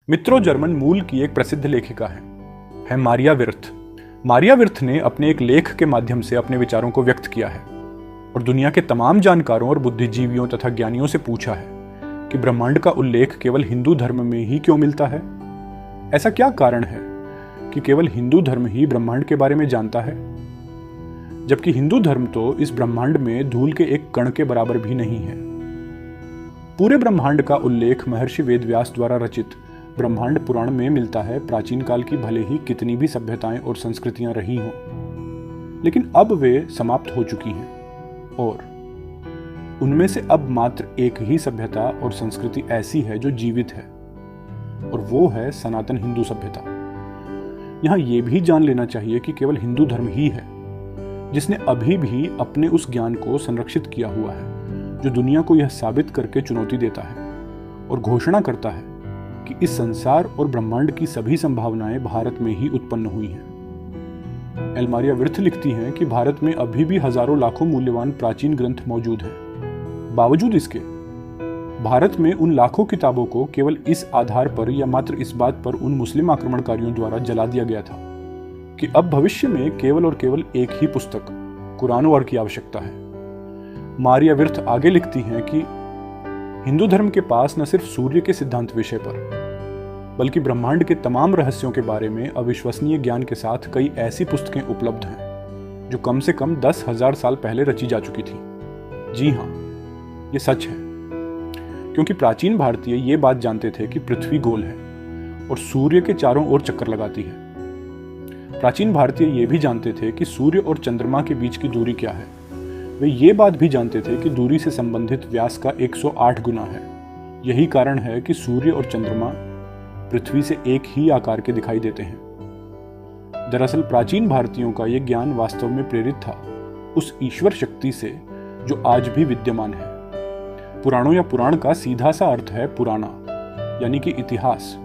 मित्रों, जर्मन मूल की एक प्रसिद्ध लेखिका है मारिया विर्थ। मारिया विर्थ ने अपने एक लेख के माध्यम से अपने विचारों को व्यक्त किया है और दुनिया के तमाम जानकारों और बुद्धिजीवियों तथा ज्ञानियों से पूछा है कि ब्रह्मांड का उल्लेख केवल हिंदू धर्म में ही क्यों मिलता है। ऐसा क्या कारण है कि केवल हिंदू धर्म ही ब्रह्मांड के बारे में जानता है, जबकि हिंदू धर्म तो इस ब्रह्मांड में धूल के एक कण के बराबर भी नहीं है। पूरे ब्रह्मांड का उल्लेख महर्षि वेदव्यास द्वारा रचित ब्रह्मांड पुराण में मिलता है। प्राचीन काल की भले ही कितनी भी सभ्यताएं और संस्कृतियां रही हों, लेकिन अब वे समाप्त हो चुकी हैं और उनमें से अब मात्र एक ही सभ्यता और संस्कृति ऐसी है जो जीवित है, और वो है सनातन हिंदू सभ्यता। यहां यह भी जान लेना चाहिए कि केवल हिंदू धर्म ही है जिसने अभी भी अपने उस ज्ञान को संरक्षित किया हुआ है जो दुनिया को यह साबित करके चुनौती देता है और घोषणा करता है कि इस संसार और ब्रह्मांड की सभी संभावनाएं भारत में ही उत्पन्न हुई हैं। एलमारिया विर्थ लिखती हैं कि भारत में अभी भी हजारों लाखों मूल्यवान प्राचीन ग्रंथ मौजूद हैं। बावजूद इसके भारत में उन लाखों किताबों को केवल इस आधार पर या मात्र इस बात पर उन मुस्लिम आक्रमणकारियों द्वारा जला दिया गया था कि अब भविष्य में केवल और केवल एक ही पुस्तक कुरान और की आवश्यकता है। मारिया विर्थ आगे लिखती हैं कि हिंदू धर्म के पास न सिर्फ सूर्य के सिद्धांत विषय पर बल्कि ब्रह्मांड के तमाम रहस्यों के बारे में अविश्वसनीय ज्ञान के साथ कई ऐसी पुस्तकें उपलब्ध हैं जो कम से कम 10,000 साल पहले रची जा चुकी थी। जी हाँ, ये सच है, क्योंकि प्राचीन भारतीय ये बात जानते थे कि पृथ्वी गोल है और सूर्य के चारों ओर चक्कर लगाती है। प्राचीन भारतीय ये भी जानते थे कि सूर्य और चंद्रमा के बीच की दूरी क्या है। वे ये बात भी जानते थे कि दूरी से संबंधित व्यास का 108 गुना है। यही कारण है कि सूर्य और चंद्रमा पृथ्वी से एक ही आकार के दिखाई देते हैं। दरअसल प्राचीन भारतीयों का यह ज्ञान वास्तव में प्रेरित था उस ईश्वर शक्ति से जो आज भी विद्यमान है। पुराणों या पुराण का सीधा सा अर्थ है पुराना, यानी कि इतिहास,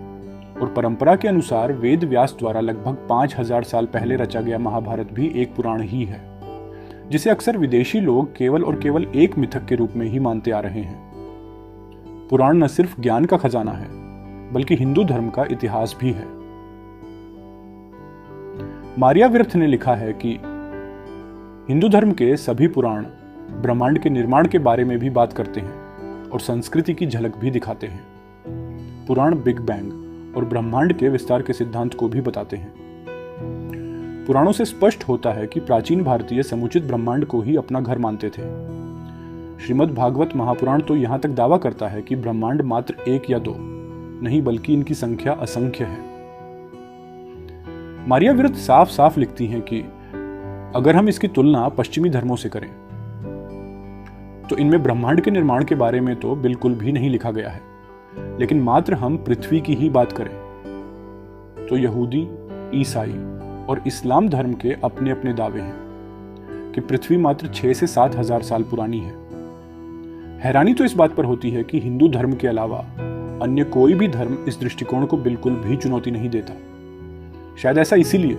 और परंपरा के अनुसार वेद व्यास द्वारा लगभग 5000 साल पहले रचा गया महाभारत भी एक पुराण ही है, जिसे अक्सर विदेशी लोग केवल और केवल एक मिथक के रूप में ही मानते आ रहे हैं। पुराण न सिर्फ ज्ञान का खजाना है बल्कि हिंदू धर्म का इतिहास भी है। मारिया विर्थ ने लिखा है कि हिंदू धर्म के सभी पुराण ब्रह्मांड के निर्माण के बारे में भी बात करते हैं और संस्कृति की झलक भी दिखाते हैं। पुराण बिग बैंग और ब्रह्मांड के विस्तार के सिद्धांत को भी बताते हैं। पुराणों से स्पष्ट होता है कि प्राचीन भारतीय समुचित ब्रह्मांड को ही अपना घर मानते थे। श्रीमद् भागवत महापुराण तो यहां तक दावा करता है कि ब्रह्मांड मात्र एक या दो नहीं बल्कि इनकी संख्या असंख्य है। मारिया विर्थ साफ साफ लिखती हैं कि अगर हम इसकी तुलना पश्चिमी धर्मों से करें तो इनमें ब्रह्मांड के निर्माण के बारे में तो बिल्कुल भी नहीं लिखा गया है, लेकिन मात्र हम पृथ्वी की ही बात करें तो यहूदी, ईसाई और इस्लाम धर्म के अपने अपने दावे हैं कि पृथ्वी मात्र 6 से 7 हजार साल पुरानी है। हैरानी तो इस बात पर होती है कि हिंदू धर्म के अलावा अन्य कोई भी धर्म इस दृष्टिकोण को बिल्कुल भी चुनौती नहीं देता। शायद ऐसा इसीलिए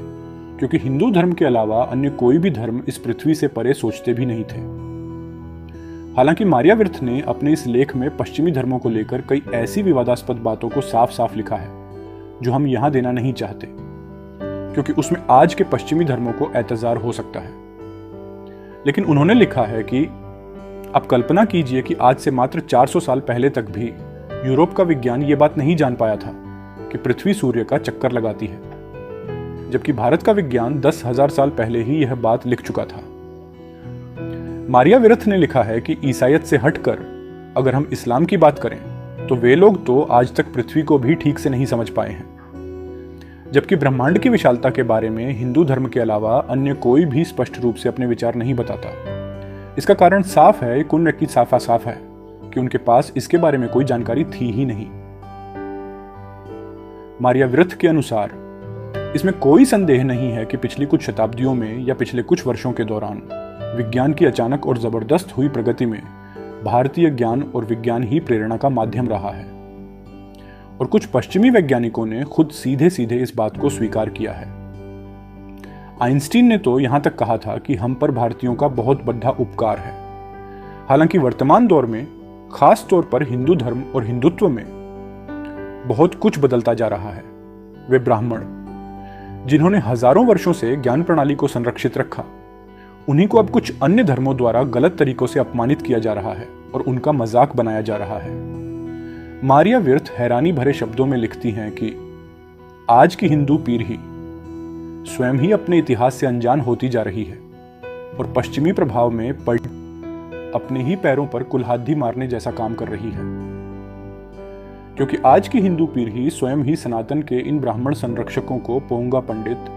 क्योंकि हिंदू धर्म के अलावा अन्य कोई भी धर्म इस पृथ्वी से परे सोचते भी नहीं थे। हालांकि मारिया विर्थ ने अपने इस लेख में पश्चिमी धर्मों को लेकर कई ऐसी विवादास्पद बातों को साफ साफ लिखा है जो हम यहां देना नहीं चाहते, क्योंकि उसमें आज के पश्चिमी धर्मों को एतजार हो सकता है। लेकिन उन्होंने लिखा है कि आप कल्पना कीजिए कि आज से मात्र 400 साल पहले तक भी यूरोप का विज्ञान ये बात नहीं जान पाया था कि पृथ्वी सूर्य का चक्कर लगाती है, जबकि भारत का विज्ञान 10,000 साल पहले ही यह बात लिख चुका था। मारिया विर्थ ने लिखा है कि ईसाईयत से हटकर अगर हम इस्लाम की बात करें तो वे लोग तो आज तक पृथ्वी को भी ठीक से नहीं समझ पाए हैं, जबकि ब्रह्मांड की विशालता के बारे में हिंदू धर्म के अलावा अन्य कोई भी स्पष्ट रूप से अपने विचार नहीं बताता। इसका कारण साफ है, कुन की साफा साफ है कि उनके पास इसके बारे में कोई जानकारी थी ही नहीं। मारिया विर्थ के अनुसार इसमें कोई संदेह नहीं है कि पिछली कुछ शताब्दियों में या पिछले कुछ वर्षों के दौरान विज्ञान की अचानक और जबरदस्त हुई प्रगति में भारतीय ज्ञान और विज्ञान ही प्रेरणा का माध्यम रहा है, और कुछ पश्चिमी वैज्ञानिकों ने खुद सीधे सीधे इस बात को स्वीकार किया है। आइंस्टीन ने तो यहां तक कहा था कि हम पर भारतीयों का बहुत बड़ा उपकार है। हालांकि वर्तमान दौर में खास तौर पर हिंदू धर्म और हिंदुत्व में बहुत कुछ बदलता जा रहा है। वे ब्राह्मण, जिन्होंने हजारों वर्षों से ज्ञान प्रणाली को संरक्षित रखा, उन्हीं को अब कुछ अन्य धर्मों द्वारा गलत तरीकों से अपमानित किया जा रहा है और उनका मजाक बनाया जा रहा है। मारिया विर्थ हैरानी भरे शब्दों में लिखती हैं कि आज की हिंदू पीढ़ी स्वयं ही अपने इतिहास से अनजान होती जा रही है और पश्चिमी प्रभाव में पड़ अपने ही पैरों पर कुल्हाड़ी मारने जैसा काम कर रही है, क्योंकि आज की हिंदू पीढ़ी स्वयं ही सनातन के इन ब्राह्मण संरक्षकों को पोंगा पंडित,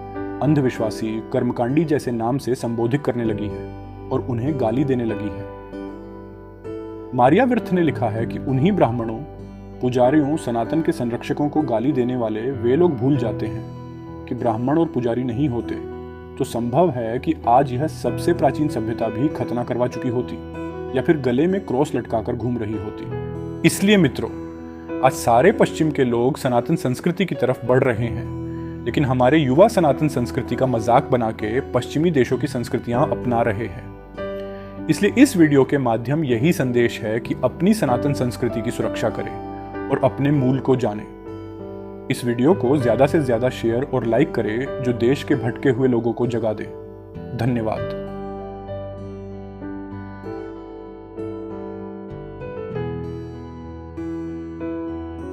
अंधविश्वासी, कर्मकांडी जैसे नाम से संबोधित करने लगी है और उन्हें गाली देने लगी है। मारिया विर्थ ने लिखा है कि उन्हीं ब्राह्मणों, पुजारियों, सनातन के संरक्षकों को गाली देने वाले वे लोग भूल जाते हैं कि ब्राह्मण और पुजारी नहीं होते तो संभव है कि आज यह सबसे प्राचीन सभ्यता भी खतना करवा चुकी होती या फिर गले में क्रॉस लटकाकर घूम रही होती। इसलिए मित्रों, आज सारे पश्चिम के लोग सनातन संस्कृति की तरफ बढ़ रहे हैं, लेकिन हमारे युवा सनातन संस्कृति का मजाक बना के पश्चिमी देशों की संस्कृतियां अपना रहे हैं। इसलिए इस वीडियो के माध्यम यही संदेश है कि अपनी सनातन संस्कृति की सुरक्षा करें और अपने मूल को जानें। इस वीडियो को ज्यादा से ज्यादा शेयर और लाइक करें जो देश के भटके हुए लोगों को जगा दे। धन्यवाद।